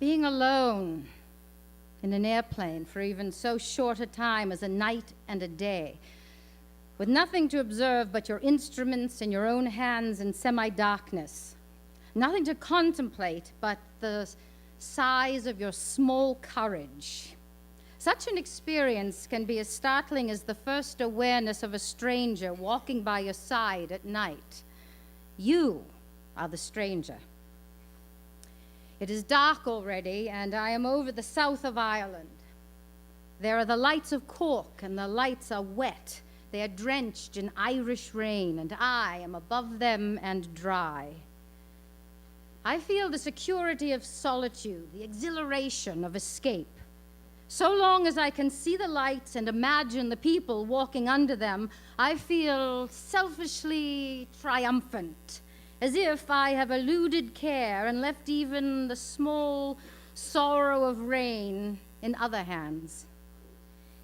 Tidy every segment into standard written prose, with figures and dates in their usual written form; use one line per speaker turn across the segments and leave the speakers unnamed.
Being alone in an airplane for even so short a time as a night and a day, with nothing to observe but your instruments and your own hands in semi-darkness, nothing to contemplate but the size of your small courage. Such an experience can be as startling as the first awareness of a stranger walking by your side at night. You are the stranger. It is dark already, and I am over the south of Ireland. There are the lights of Cork, and the lights are wet. They are drenched in Irish rain, and I am above them and dry. I feel the security of solitude, the exhilaration of escape. So long as I can see the lights and imagine the people walking under them, I feel selfishly triumphant, as if I have eluded care and left even the small sorrow of rain in other hands.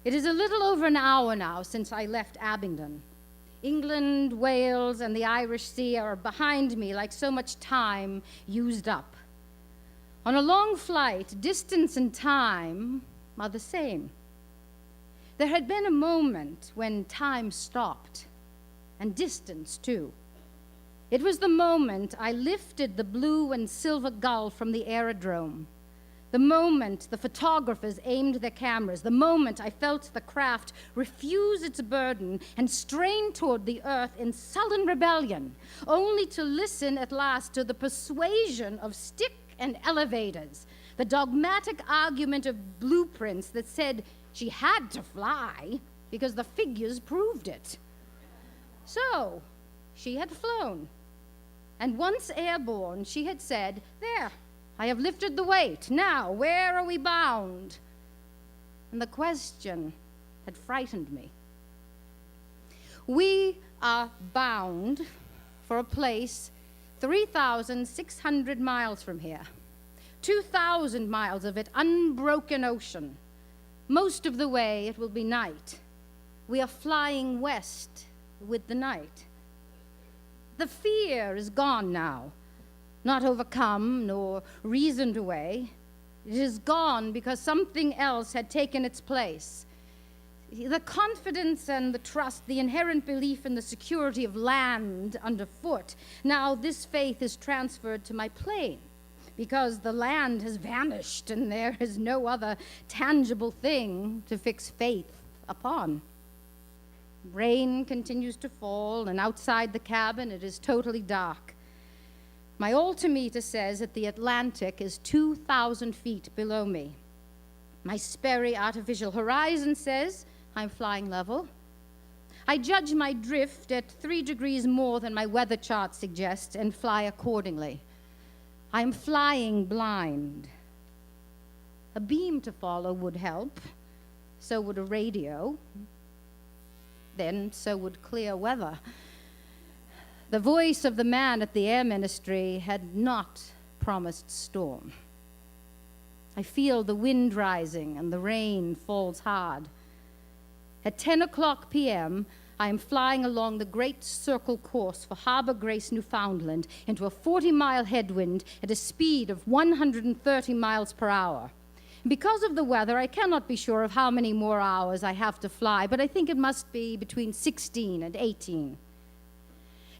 It is a little over an hour now since I left Abingdon. England, Wales, and the Irish Sea are behind me like so much time used up. On a long flight, distance and time are the same. There had been a moment when time stopped, and distance too. It was the moment I lifted the blue and silver gull from the aerodrome, the moment the photographers aimed their cameras, the moment I felt the craft refuse its burden and strain toward the earth in sullen rebellion, only to listen at last to the persuasion of stick and elevators, the dogmatic argument of blueprints that said she had to fly because the figures proved it. So, she had flown. And once airborne, she had said, "There, I have lifted the weight. Now, where are we bound?" And the question had frightened me. We are bound for a place 3,600 miles from here. 2,000 miles of it unbroken ocean. Most of the way it will be night. We are flying west with the night. The fear is gone now, not overcome nor reasoned away. It is gone because something else had taken its place. The confidence and the trust, the inherent belief in the security of land underfoot. Now this faith is transferred to my plane, because the land has vanished and there is no other tangible thing to fix faith upon. Rain continues to fall, and outside the cabin it is totally dark. My altimeter says that the Atlantic is 2,000 feet below me. My Sperry artificial horizon says I'm flying level. I judge my drift at 3 degrees more than my weather chart suggests and fly accordingly. I am flying blind. A beam to follow would help. So would a radio. Then so would clear weather. The voice of the man at the Air Ministry had not promised storm. I feel the wind rising and the rain falls hard. At 10 o'clock p.m., I am flying along the Great Circle course for Harbor Grace, Newfoundland, into a 40-mile headwind at a speed of 130 miles per hour. Because of the weather, I cannot be sure of how many more hours I have to fly, but I think it must be between 16 and 18.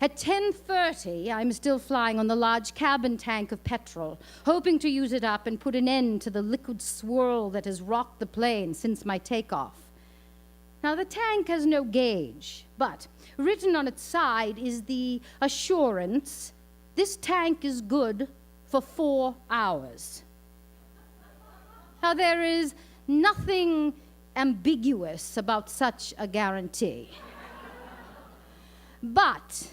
At 10:30, I'm still flying on the large cabin tank of petrol, hoping to use it up and put an end to the liquid swirl that has rocked the plane since my takeoff. Now, the tank has no gauge, but written on its side is the assurance, this tank is good for 4 hours. Now, there is nothing ambiguous about such a guarantee. But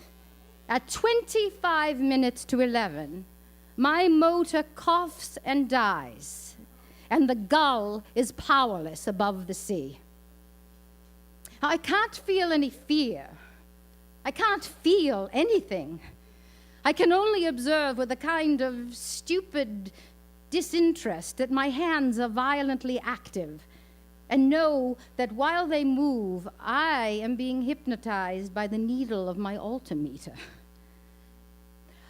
at 25 minutes to 11, my motor coughs and dies, and the gull is powerless above the sea. I can't feel any fear. I can't feel anything. I can only observe with a kind of stupid disinterest that my hands are violently active and know that while they move, I am being hypnotized by the needle of my altimeter.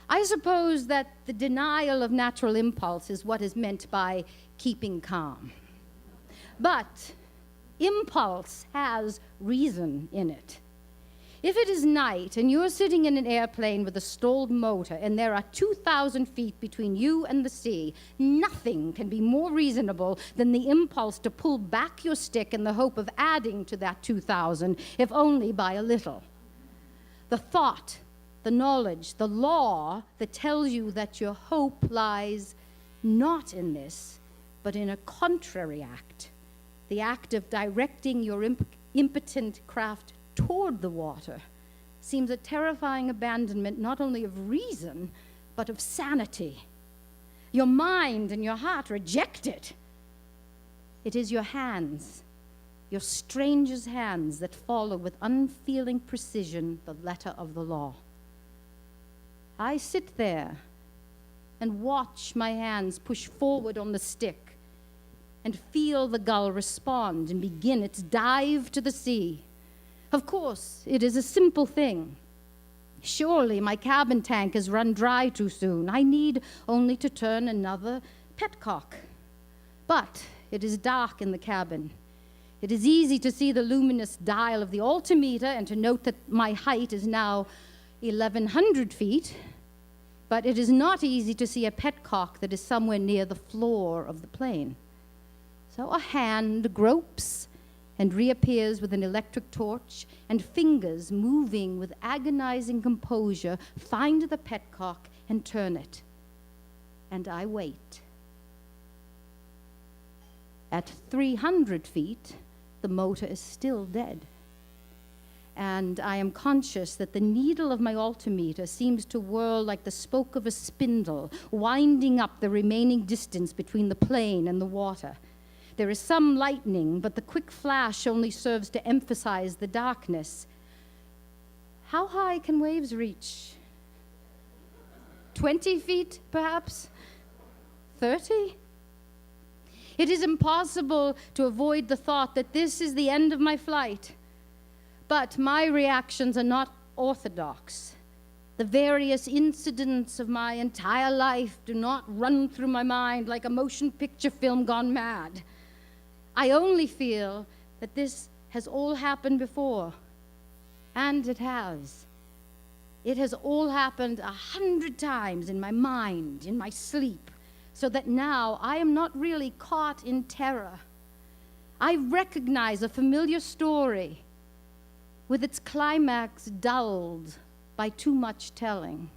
I suppose that the denial of natural impulse is what is meant by keeping calm. But impulse has reason in it. If it is night and you're sitting in an airplane with a stalled motor and there are 2,000 feet between you and the sea, nothing can be more reasonable than the impulse to pull back your stick in the hope of adding to that 2,000, if only by a little. The thought, the knowledge, the law that tells you that your hope lies not in this, but in a contrary act, the act of directing your impotent craft toward the water, seems a terrifying abandonment not only of reason, but of sanity. Your mind and your heart reject it. It is your hands, your stranger's hands, that follow with unfeeling precision the letter of the law. I sit there and watch my hands push forward on the stick and feel the gull respond and begin its dive to the sea. Of course, it is a simple thing. Surely my cabin tank has run dry too soon. I need only to turn another petcock. But it is dark in the cabin. It is easy to see the luminous dial of the altimeter and to note that my height is now 1,100 feet. But it is not easy to see a petcock that is somewhere near the floor of the plane. So a hand gropes and reappears with an electric torch, and fingers moving with agonizing composure find the petcock and turn it. And I wait. At 300 feet, the motor is still dead. And I am conscious that the needle of my altimeter seems to whirl like the spoke of a spindle, winding up the remaining distance between the plane and the water. There is some lightning, but the quick flash only serves to emphasize the darkness. How high can waves reach? 20 feet, perhaps? 30? It is impossible to avoid the thought that this is the end of my flight. But my reactions are not orthodox. The various incidents of my entire life do not run through my mind like a motion picture film gone mad. I only feel that this has all happened before. And it has. It has all happened 100 times in my mind, in my sleep, so that now I am not really caught in terror. I recognize a familiar story with its climax dulled by too much telling.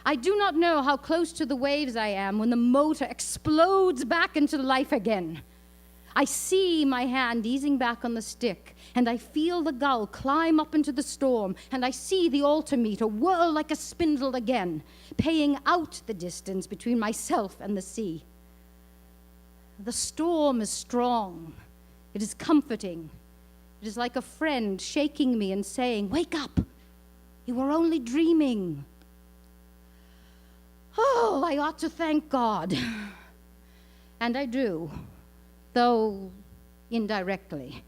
I do not know how close to the waves I am when the motor explodes back into life again. I see my hand easing back on the stick, and I feel the gull climb up into the storm, and I see the altimeter whirl like a spindle again, paying out the distance between myself and the sea. The storm is strong. It is comforting. It is like a friend shaking me and saying, "Wake up! You were only dreaming." Oh, I ought to thank God. And I do, though indirectly.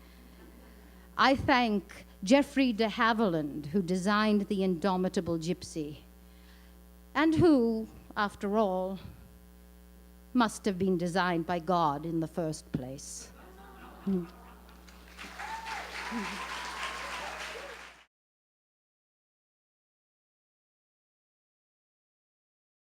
I thank Geoffrey de Havilland, who designed the indomitable gypsy, and who, after all, must have been designed by God in the first place.